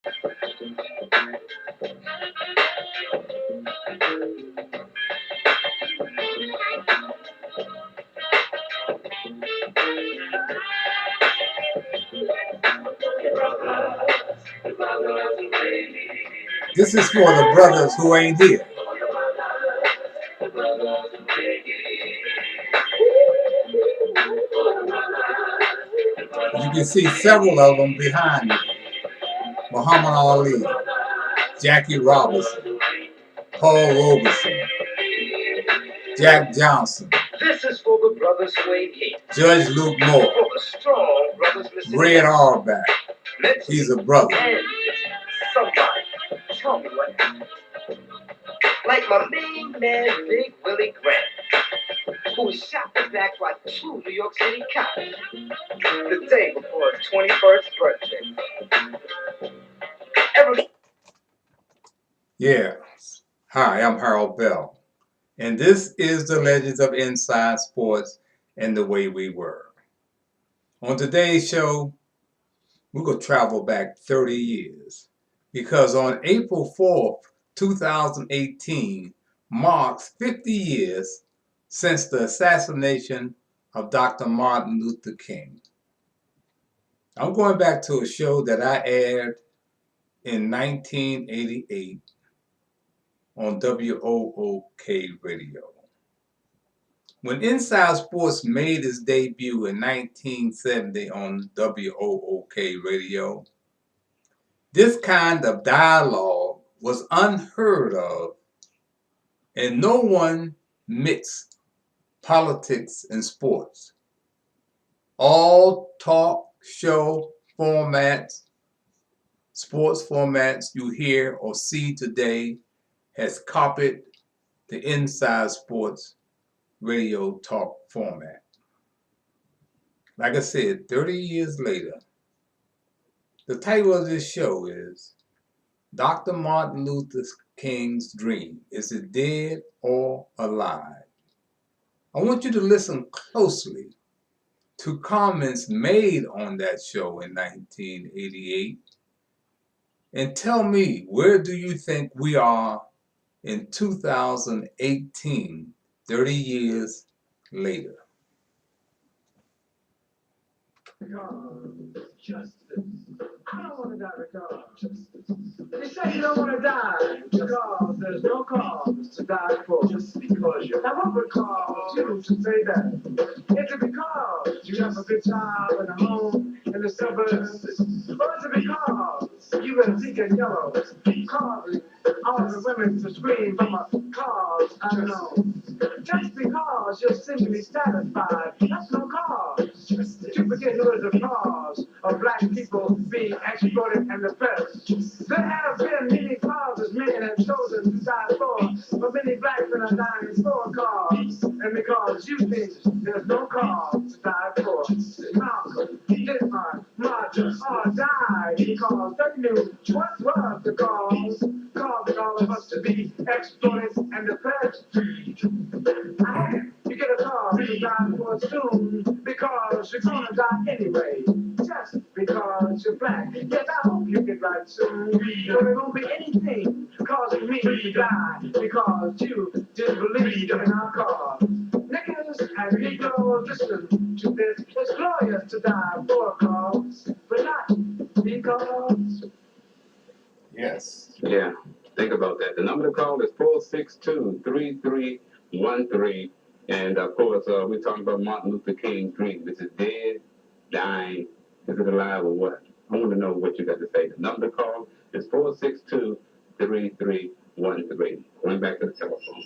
This is for the brothers who ain't here. You can see several of them behind me. Muhammad Ali, Jackie Robinson, Paul Robeson, Jack Johnson. This is for the brothers who ain't here. Judge Luke Moore. For the strong brothers listening. Red Auerbach. He's a brother. And somebody tell me what happened. Like my main man, Big Willie Graham, who was shot in the back by 2 New York City cops the day before his 21st birthday. Yeah. Hi, I'm Harold Bell, and this is the Legends of Inside Sports and the Way We Were. On today's show, we're going to travel back 30 years because on April 4th, 2018 marks 50 years since the assassination of Dr. Martin Luther King. I'm going back to a show that I aired in 1988 on WOOK Radio. When Inside Sports made its debut in 1970 on WOOK Radio, this kind of dialogue was unheard of, and no one mixed politics and sports. All talk show formats, sports formats you hear or see today has copied the Inside Sports radio talk format. Like I said, 30 years later, the title of this show is Dr. Martin Luther King's Dream. Is it dead or alive? I want you to listen closely to comments made on that show in 1988 and tell me, where do you think we are in 2018, 30 years later? Justice. I don't want to die because you say you don't want to die because there's no cause to die for. Just because you're. Now what would cause you to say that? Is it because you have a good job and a home in the suburbs? Or is it because you've been seeking yellow, causing all the women to scream from a cause unknown? Just because you're simply satisfied, that's no cause. To forget who is the cause of black people being exploited and oppressed. There have been many causes men have chosen to die for, but many blacks men are dying for a cause. And because you think there's no cause to die for, Malcolm, Bismarck, Martin all died because they knew what was the cause, causing all of us to be exploited and oppressed. You get a call, you die for soon because you're gonna die anyway. Just because you're black. Yes, I hope you get right soon. But there won't be anything causing me to die because you didn't believe in our cause. Niggas and Negroes, listen to this. It's glorious to die for a cause, but not because. Yes. Yeah, think about that. The number to call is 462-3313. And of course, we're talking about Martin Luther King's dream. Is it dead, dying, is it alive, or what? I want to know what you got to say. The number to call is 462-3313. Going back to the telephone.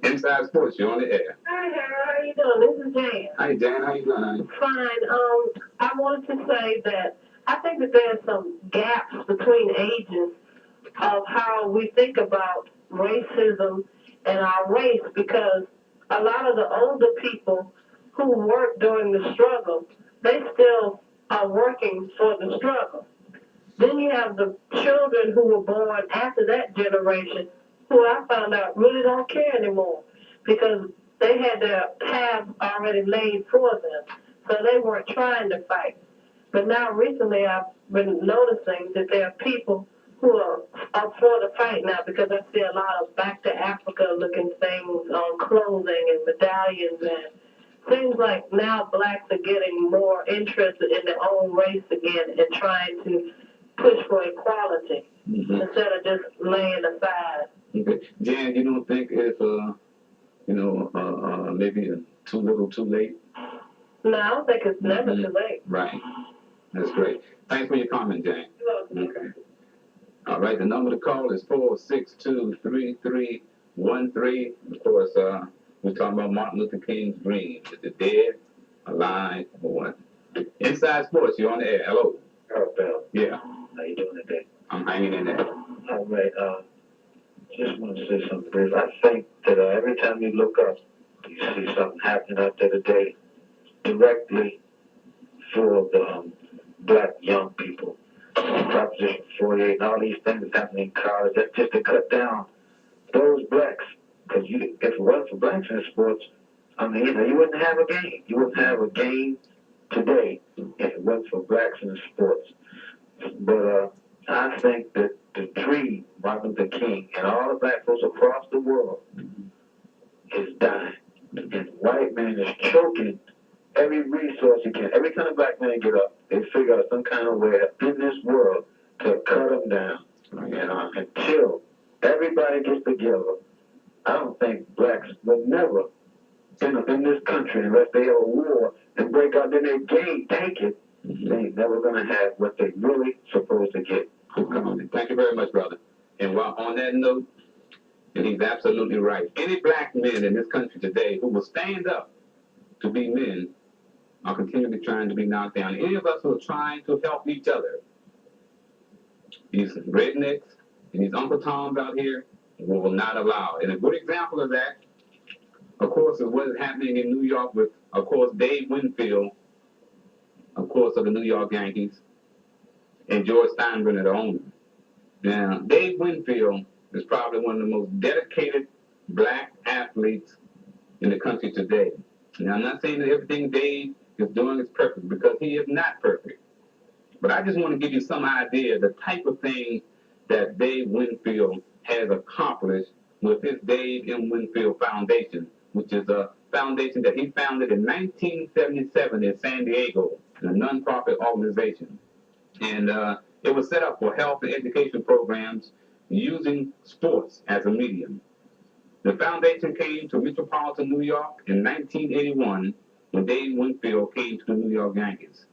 Inside Sports, you're on the air. Hi, Harold. How you doing? This is Jan. Hi, Jan. How you doing, honey? Fine. I wanted to say that I think that there's some gaps between ages of how we think about racism and our race, because a lot of the older people who worked during the struggle, they still are working for the struggle. Then you have the children who were born after that generation, who I found out really don't care anymore because they had their path already laid for them. So they weren't trying to fight. But now recently I've been noticing that there are people who are up for the fight now because I see a lot of back to Africa looking things on clothing and medallions, and seems like now blacks are getting more interested in their own race again and trying to push for equality instead of just laying aside. Okay. Jan, you don't think it's maybe too little too late? No, I don't think it's never too late. Right. That's great. Thanks for your comment, Jan. Okay. All right, the number to call is 462-3313. Of course, we're talking about Martin Luther King's dream. Is it dead, alive, or what? Inside Sports, you're on the air. Hello. Harold Bell, Yeah, how you doing today? I'm hanging in there. All right, just want to say something brief. I think that every time you look up, you see something happening out there today directly for the black young people. Proposition 48 and all these things that's happening in college, that's just to cut down those blacks. Because if it wasn't for blacks in sports, you wouldn't have a game. You wouldn't have a game today if it wasn't for blacks in sports. But I think that the dream, Martin Luther King, and all the black folks across the world is dying. And the white man is choking every resource he can. Every time a black man get up, they figure out some kind of way in this world to cut him down. And until everybody gets together, I don't think blacks will never, in this country, unless they have a war and break out, then they take it, they ain't never going to have what they really supposed to get. Thank you very much, brother. And while on that note, and he's absolutely right, any black men in this country today who will stand up to be men are continually trying to be knocked down. Any of us who are trying to help each other, these rednecks and these Uncle Toms out here, will not allow. And a good example of that, of course, is what is happening in New York with, of course, Dave Winfield, of course, of the New York Yankees, and George Steinbrenner, the owner. Now, Dave Winfield is probably one of the most dedicated black athletes in the country today. Now, I'm not saying that everything Dave is doing is perfect, because he is not perfect. But I just want to give you some idea of the type of things that Dave Winfield has accomplished with his Dave M. Winfield Foundation, which is a foundation that he founded in 1977 in San Diego, a nonprofit organization. And it was set up for health and education programs using sports as a medium. The foundation came to metropolitan New York in 1981 when Dave Winfield came to the New York Yankees.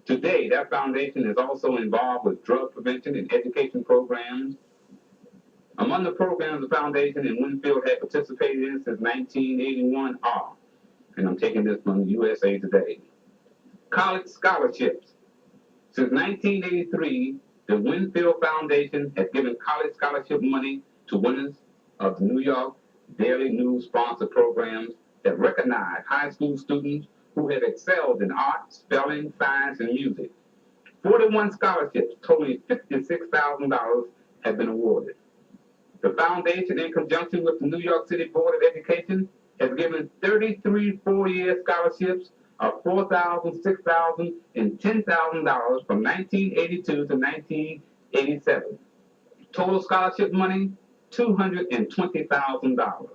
Today, that foundation is also involved with drug prevention and education programs. Among the programs the foundation and Winfield had participated in since 1981 are, and I'm taking this from USA Today, college scholarships. Since 1983, the Winfield Foundation has given college scholarship money to winners of the New York Daily News sponsored programs that recognize high school students who have excelled in art, spelling, science, and music. 41 scholarships totaling $56,000 have been awarded. The foundation, in conjunction with the New York City Board of Education, has given 33 four-year scholarships of $4,000, $6,000, and $10,000 from 1982 to 1987. Total scholarship money, $220,000.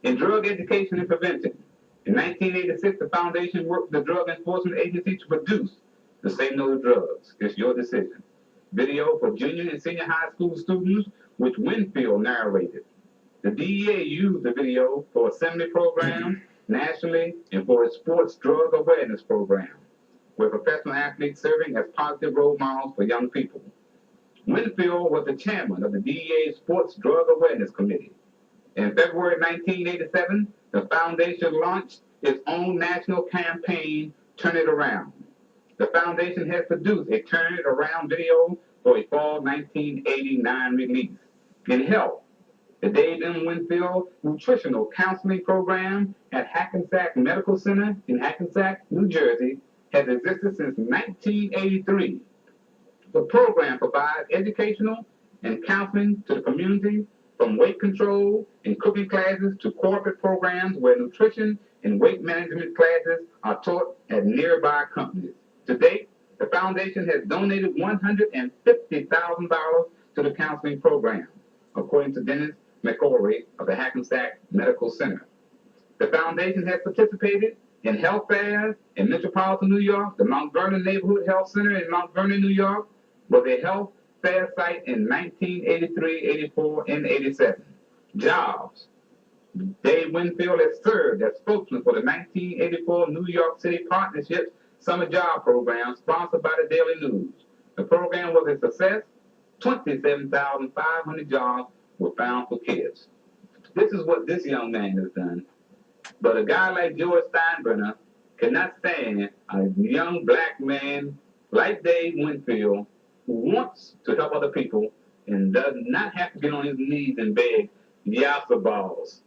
In drug education and prevention, in 1986, the foundation worked with the Drug Enforcement Agency to produce the Say No to Drugs, It's Your Decision video for junior and senior high school students, which Winfield narrated. The DEA used the video for assembly programs nationally and for its sports drug awareness program, where professional athletes serving as positive role models for young people. Winfield was the chairman of the DEA Sports Drug Awareness Committee. In February 1987, the foundation launched its own national campaign, Turn It Around. The foundation has produced a Turn It Around video for a fall 1989 release. In health, the Dave M. Winfield Nutritional Counseling Program at Hackensack Medical Center in Hackensack, New Jersey, has existed since 1983. The program provides educational and counseling to the community, from weight control and cooking classes to corporate programs where nutrition and weight management classes are taught at nearby companies. To date, the foundation has donated $150,000 to the counseling program, according to Dennis McCory of the Hackensack Medical Center. The foundation has participated in health fairs in metropolitan New York. The Mount Vernon Neighborhood Health Center in Mount Vernon, New York, was a health fair site in 1983, 84, and 87. Jobs. Dave Winfield has served as spokesman for the 1984 New York City Partnership Summer Job Program sponsored by the Daily News. The program was a success. 27,500 jobs were found for kids. This is what this young man has done. But a guy like George Steinbrenner cannot stand a young black man like Dave Winfield who wants to help other people and does not have to get on his knees and beg Yassa balls.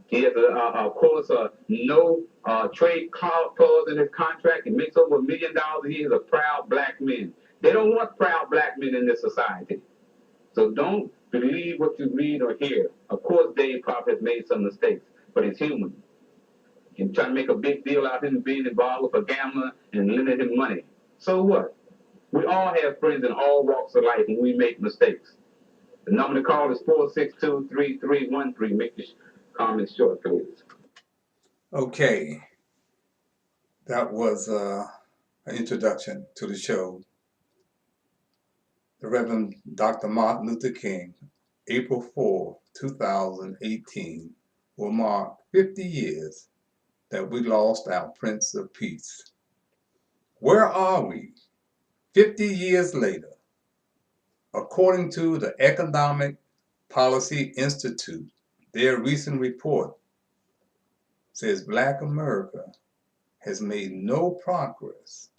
He has, of course, no trade clause in his contract. He makes over $1 million a year. He's a proud black man. They don't want proud black men in this society. So don't believe what you read or hear. Of course, Dave probably has made some mistakes, but he's human. And trying to make a big deal out of him being involved with a gambler and lending him money. So what? We all have friends in all walks of life and we make mistakes. The number to call is 462-3313. Make your comments short, please. Okay, that was an introduction to the show. The Reverend Dr. Martin Luther King, April 4, 2018, will mark 50 years that we lost our Prince of Peace. Where are we 50 years later? According to the Economic Policy Institute, their recent report says Black America has made no progress.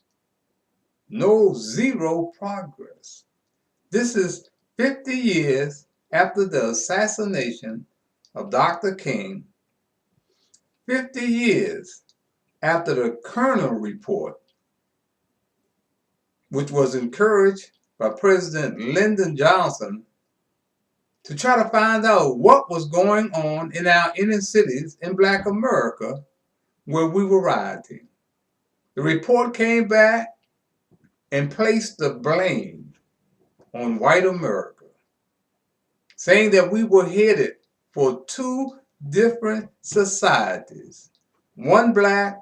Zero progress. This is 50 years after the assassination of Dr. King, 50 years after the Kerner Report, which was encouraged by President Lyndon Johnson to try to find out what was going on in our inner cities in Black America where we were rioting. The report came back and placed the blame on white America, saying that we were headed for two different societies, one black,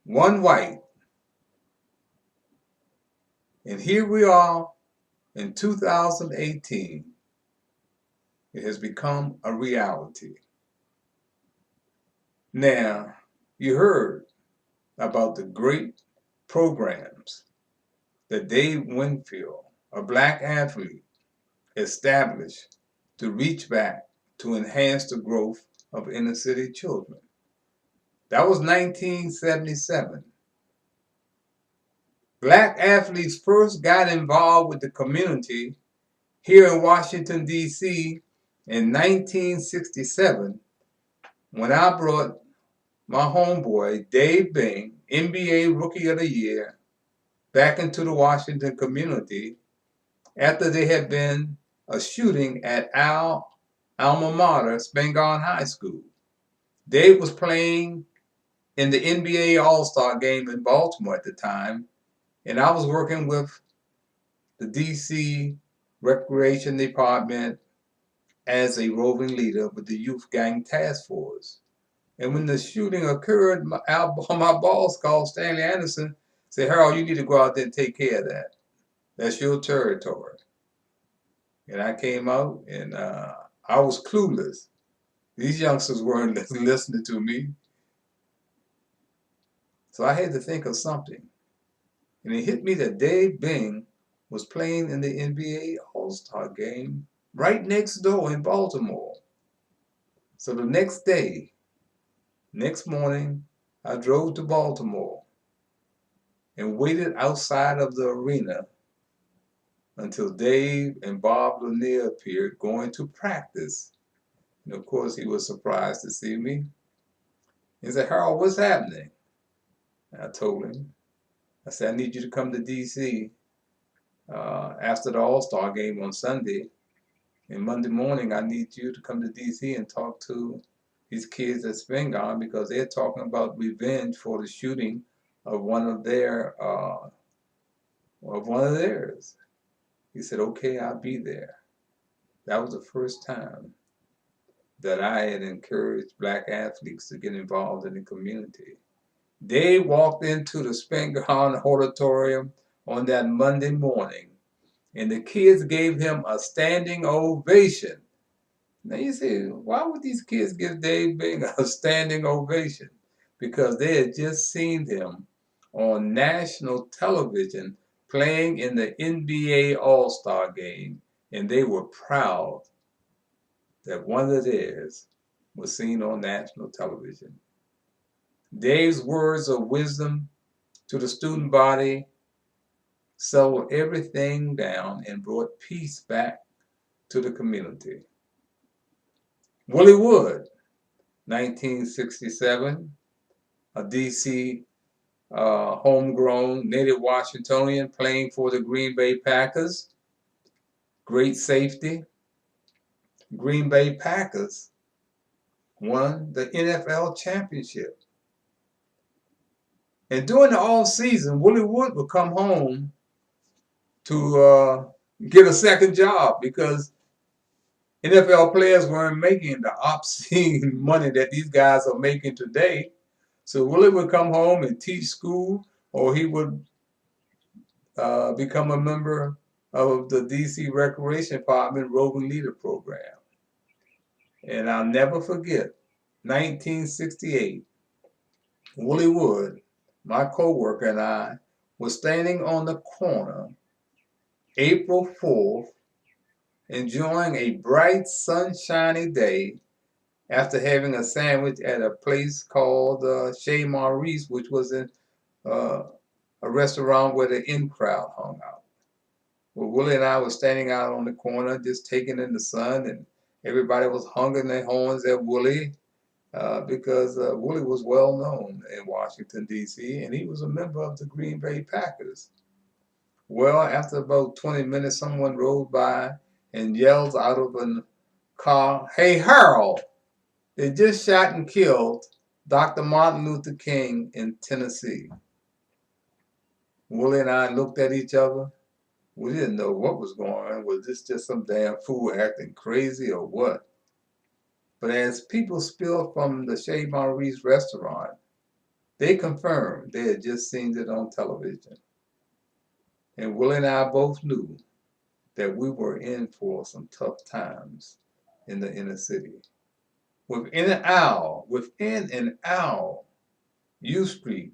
one white. And here we are in 2018. It has become a reality. Now, you heard about the great programs that Dave Winfield, a black athlete, established to reach back to enhance the growth of inner city children. That was 1977. Black athletes first got involved with the community here in Washington, D.C. in 1967 when I brought my homeboy, Dave Bing, NBA Rookie of the Year, back into the Washington community after there had been a shooting at our alma mater, Spingarn High School. Dave was playing in the NBA All-Star game in Baltimore at the time, and I was working with the DC Recreation Department as a roving leader with the Youth Gang Task Force. And when the shooting occurred, my boss called Stanley Anderson, said, Harold, you need to go out there and take care of that. That's your territory. And I came out and I was clueless. These youngsters weren't listening to me. So I had to think of something. And it hit me that Dave Bing was playing in the NBA All-Star game right next door in Baltimore. So the next morning, I drove to Baltimore and waited outside of the arena until Dave and Bob Lanier appeared going to practice. And of course, he was surprised to see me. He said, Harold, what's happening? And I told him, I said, I need you to come to D.C. After the All-Star game on Sunday. And Monday morning, I need you to come to D.C. and talk to these kids at Spingarn because they're talking about revenge for the shooting of one of their of one of theirs. He said, okay, I'll be there. That was the first time that I had encouraged black athletes to get involved in the community. They walked into the Spingarn Auditorium on that Monday morning, and the kids gave him a standing ovation. Now you say, why would these kids give Dave Bing a standing ovation? Because they had just seen him on national television playing in the NBA All-Star game, and they were proud that one of theirs was seen on national television. Dave's words of wisdom to the student body settled everything down and brought peace back to the community. Willie Wood, 1967, a DC homegrown native Washingtonian playing for the Green Bay Packers. Great safety. Green Bay Packers won the NFL championship. And during the off season, Willie Wood would come home to get a second job because NFL players weren't making the obscene money that these guys are making today. So Willie would come home and teach school, or he would become a member of the DC Recreation Department Roving Leader Program. And I'll never forget, 1968, Willie Wood, my co-worker, and I were standing on the corner, April 4th, enjoying a bright, sunshiny day after having a sandwich at a place called Chez Maurice, which was in a restaurant where the in crowd hung out. Well, Willie and I were standing out on the corner just taking in the sun, and everybody was honking their horns at Willie because Willie was well known in Washington, D.C., and he was a member of the Green Bay Packers. Well, after about 20 minutes, someone rode by and yells out of a car, "Hey, Harold, they just shot and killed Dr. Martin Luther King in Tennessee." Willie and I looked at each other. We didn't know what was going on. Was this just some damn fool acting crazy or what? But as people spilled from the Chez Maurice restaurant, they confirmed they had just seen it on television. And Willie and I both knew that we were in for some tough times in the inner city. Within an hour, U Street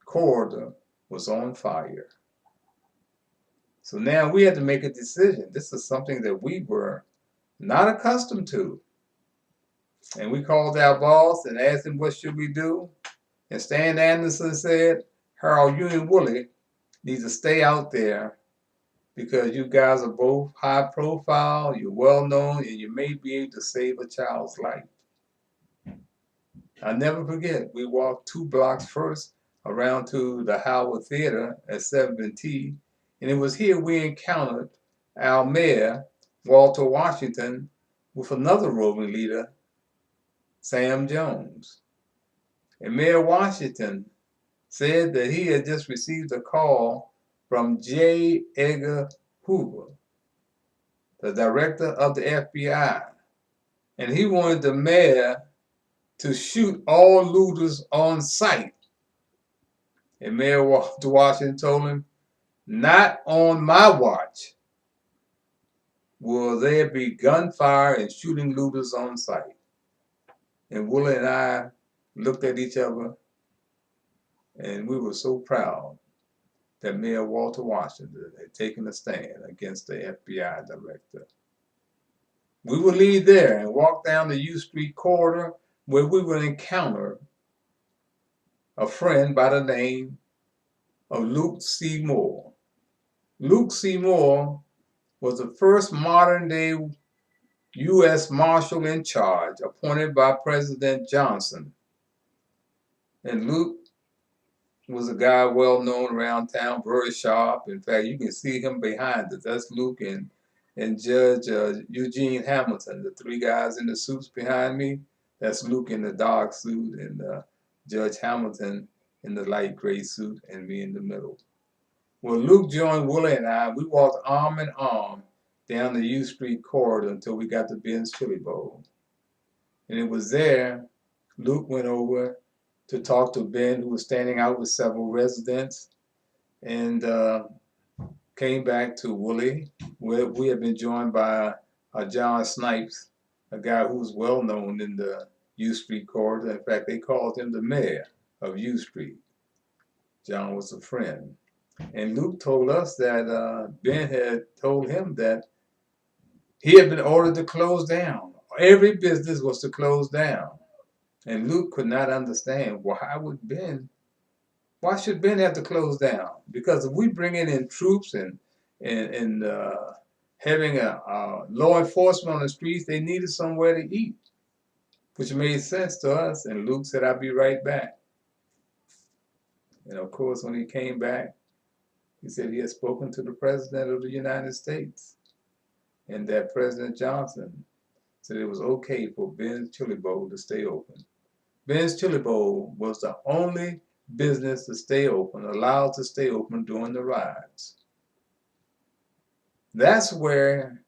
corridor was on fire. So now we had to make a decision. This is something that we were not accustomed to. And we called our boss and asked him, what should we do? And Stan Anderson said, Harold, you and Willie need to stay out there because you guys are both high profile, you're well known, and you may be able to save a child's life. I'll never forget, we walked 2 blocks first around to the Howard Theater at 7th T, and it was here we encountered our mayor, Walter Washington, with another roving leader, Sam Jones. And Mayor Washington said that he had just received a call from J. Edgar Hoover, the director of the FBI, and he wanted the mayor to shoot all looters on sight. And Mayor Walter Washington told him, not on my watch will there be gunfire and shooting looters on sight. And Willie and I looked at each other, and we were so proud that Mayor Walter Washington had taken a stand against the FBI director. We would leave there and walk down the U Street corridor where we would encounter a friend by the name of Luke C. Moore. Luke C. Moore was the first modern-day U.S. Marshal in charge appointed by President Johnson. And Luke was a guy well known around town, very sharp. In fact, you can see him behind us. That's Luke and Judge Eugene Hamilton, the 3 guys in the suits behind me. That's Luke in the dark suit and Judge Hamilton in the light gray suit and me in the middle. Well, Luke joined Willie and I. We walked arm in arm down the U Street corridor until we got to Ben's Chili Bowl. And it was there Luke went over to talk to Ben, who was standing out with several residents, and came back to Willie, where we had been joined by John Snipes, a guy who's well known in the U Street corridor. In fact, they called him the mayor of U Street. John was a friend. And Luke told us that Ben had told him that he had been ordered to close down. Every business was to close down. And Luke could not understand why should Ben have to close down? Because if we bringing in troops and having a law enforcement on the streets, they needed somewhere to eat, which made sense to us. And Luke said, "I'll be right back." And of course, when he came back, he said he had spoken to the President of the United States, and that President Johnson said it was okay for Ben's Chili Bowl to stay open. Ben's Chili Bowl was the only business to stay open, allowed to stay open during the riots. That's where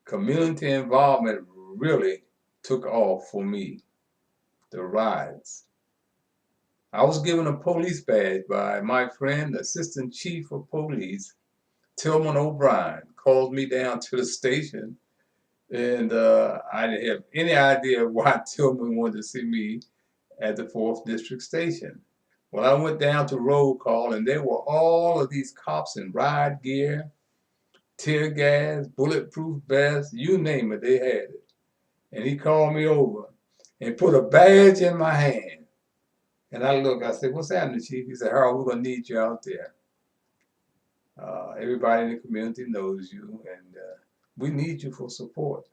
community involvement really took off for me, the riots. I was given a police badge by my friend, the Assistant Chief of Police, Tillman O'Brien, called me down to the station, and I didn't have any idea why Tillman wanted to see me at the 4th District Station. Well, I went down to roll call, and there were all of these cops in riot gear, tear gas, bulletproof vests, you name it, they had it. And he called me over and put a badge in my hand. And I said, "What's happening, Chief?" He said, "Harold, we're going to need you out there. Everybody in the community knows you, and we need you for support."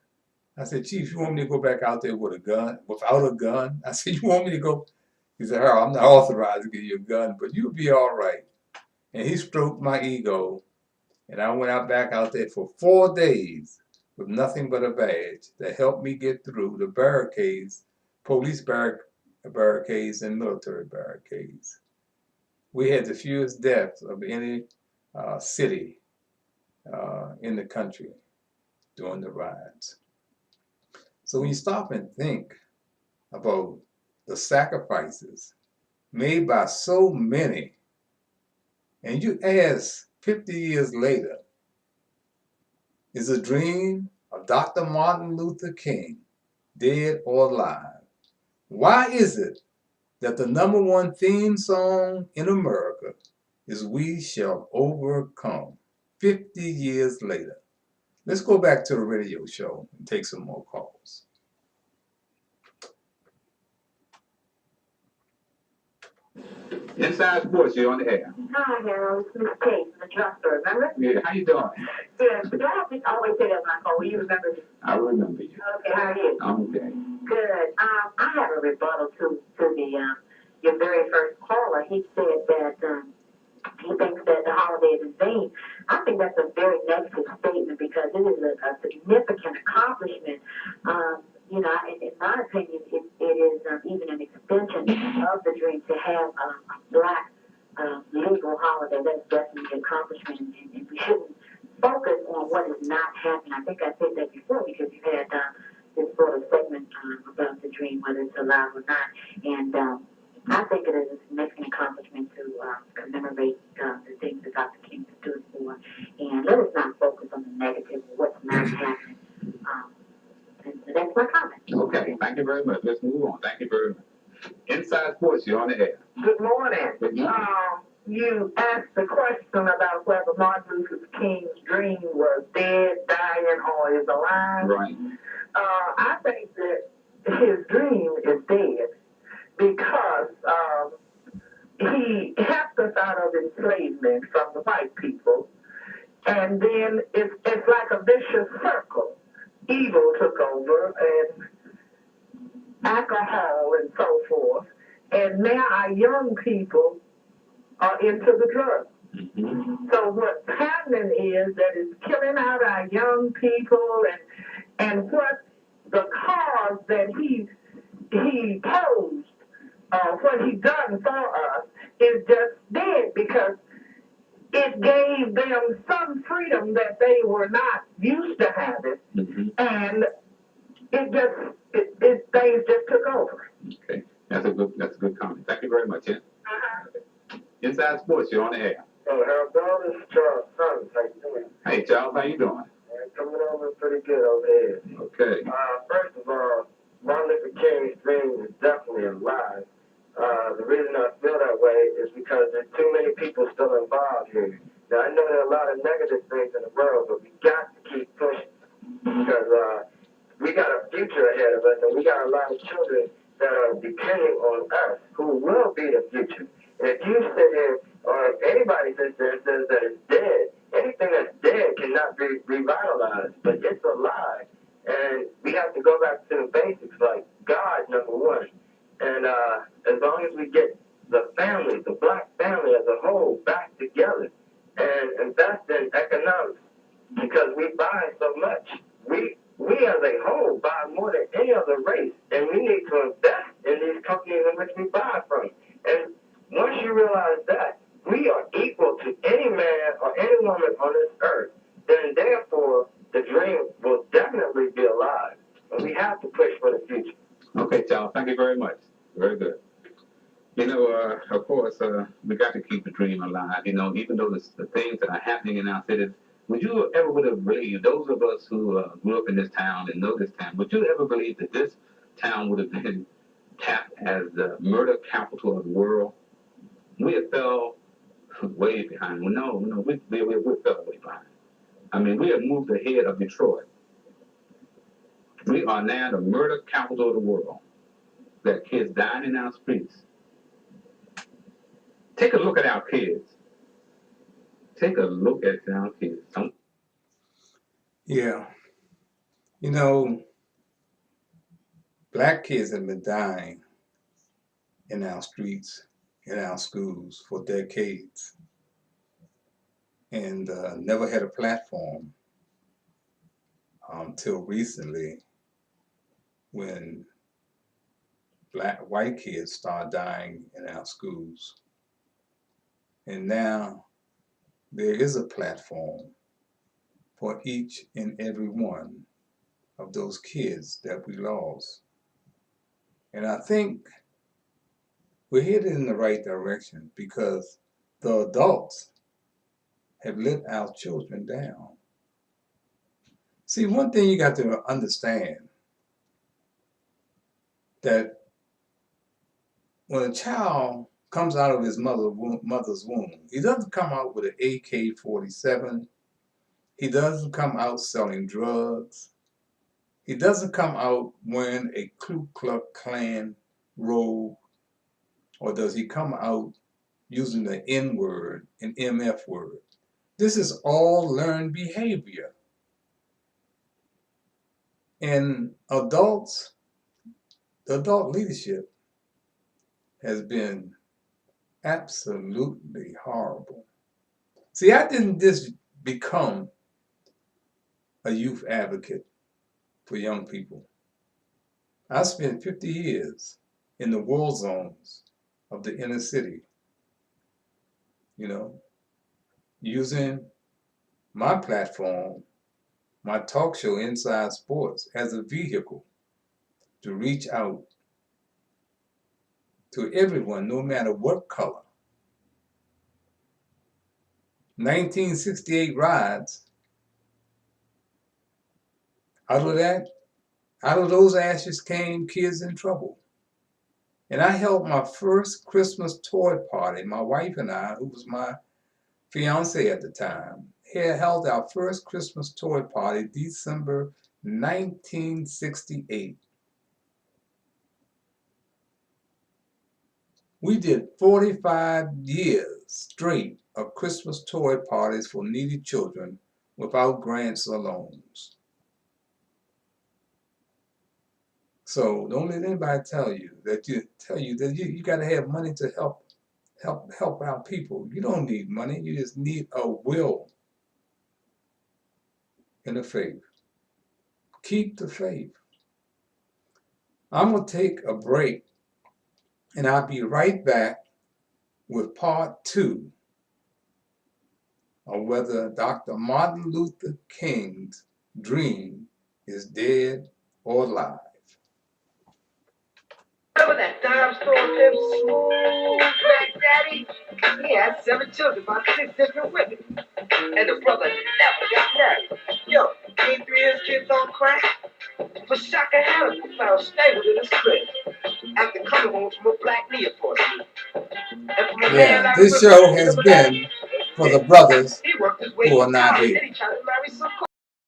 I said, "Chief, you want me to go back out there with a gun, without a gun?" I said, "You want me to go?" He said, "Harold, I'm not authorized to give you a gun, but you'll be all right." And he stroked my ego, and I went back out there for 4 days with nothing but a badge that helped me get through the barricades, police barricades and military barricades. We had the fewest deaths of any city in the country during the riots. So when you stop and think about the sacrifices made by so many, and you ask 50 years later, is the dream of Dr. Martin Luther King dead or alive? Why is it that the #1 theme song in America is "We Shall Overcome" 50 years later? Let's go back to the radio show and take some more calls. Inside Sports, you're on the air. Hi, Harold. It's Miss Kate from the drugstore, remember? Yeah, how you doing? Good. But I just always say that when I call. Will you remember me? I remember you. Okay, how are you? I'm okay. Good. I have a rebuttal to the your very first caller. He said that he thinks that the holiday is in vain. I think that's a very negative statement because it is a significant accomplishment. You know, in my opinion, it is even an extension of the dream to have a black legal holiday. That's definitely an accomplishment, and we shouldn't focus on what is not happening. I think I said that before because you had this sort of segment about the dream, whether it's allowed or not. And I think it is a significant accomplishment to commemorate the things that Dr. King stood for. And let us not focus on the negative or what's not happening. And so that's my comment. Okay, thank you very much. Let's move on. Thank you very much. Inside Sports, you're on the air. Good morning. Good morning. You asked the question about whether Martin Luther King's dream was dead, dying, or is alive. Right. I think that his dream is dead because he helped us out of enslavement from the white people, and then it's like a vicious circle. Evil took over, and alcohol and so forth, and now our young people are into the drugs. Mm-hmm. So what's happening is that it's killing out our young people, and what the cause that he posed, what he done for us is just dead because it gave them some freedom that they were not used to having, and things just took over. Okay, that's a good comment. Thank you very much. Yeah. Inside Sports, you're on the air. Oh, Harold Bell, this is Charles Thomas. How you doing? Hey, Charles, how you doing? Coming over pretty good over here. Okay. First of all, Martin Luther King's dream is definitely alive. The reason I feel that way is because there's too many people still involved here. Now, I know there are a lot of negative things in the world, but we got to keep pushing because we got a future ahead of us, and we got a lot of children that are depending on us who will be the future. And if you sit here, or if anybody sits there and says that it's dead, anything that's dead cannot be revitalized, but it's alive. And we have to go back to the basics, like God, number one. And as long as we get the family, the black family as a whole, back together and invest in economics, because we buy so much. We as a whole buy more than any other race, and we need to invest in these companies in which we buy from. And once you realize that we are equal to any man or any woman on this earth, then therefore the dream will definitely be alive. And we have to push for the future. Okay, Charles, thank you very much. Very good. You know, of course, we got to keep the dream alive. You know, even though the things that are happening in our cities, would you ever would have believed, those of us who grew up in this town and know this town, would you ever believe that this town would have been tapped as the murder capital of the world? We have fell way behind. Well, no, we fell way behind. I mean, we have moved ahead of Detroit. We are now the murder capital of the world. There are kids dying in our streets. Take a look at our kids. Take a look at our kids. Yeah. You know, black kids have been dying in our streets, in our schools for decades, and never had a platform until recently when white kids start dying in our schools. And now there is a platform for each and every one of those kids that we lost. And I think we're headed in the right direction because the adults have let our children down. See, one thing you got to understand, that when a child comes out of his mother's womb, he doesn't come out with an AK-47. He doesn't come out selling drugs. He doesn't come out wearing a Ku Klux Klan robe. Or does he come out using the N-word and MF word? This is all learned behavior. And adults, the adult leadership has been absolutely horrible. See, I didn't just become a youth advocate for young people. I spent 50 years in the war zones of the inner city, you know, using my platform, my talk show, Inside Sports, as a vehicle to reach out to everyone, no matter what color. 1968 riots, out of those ashes came kids in trouble. And I held my first Christmas toy party, my wife and I, who was my fiance at the time, held our first Christmas toy party December 1968. We did 45 years straight of Christmas toy parties for needy children without grants or loans. So don't let anybody tell you that you got to have money to help out people. You don't need money. You just need a will and a faith. Keep the faith. I'm going to take a break, and I'll be right back with part 2 or whether Dr. Martin Luther King's dream is dead or alive. Remember that dime store pimp, Smooth Black Daddy? He had 7 children by 6 different women. And the brother never got married. Yo, ain't 3 of his kids on crack? For Shaka Hannibal found stable in his crib after coming home from a black Newport meet. And from a man Yeah, like this Rip, show has remember been that? for the brothers He worked his way who are to not college here.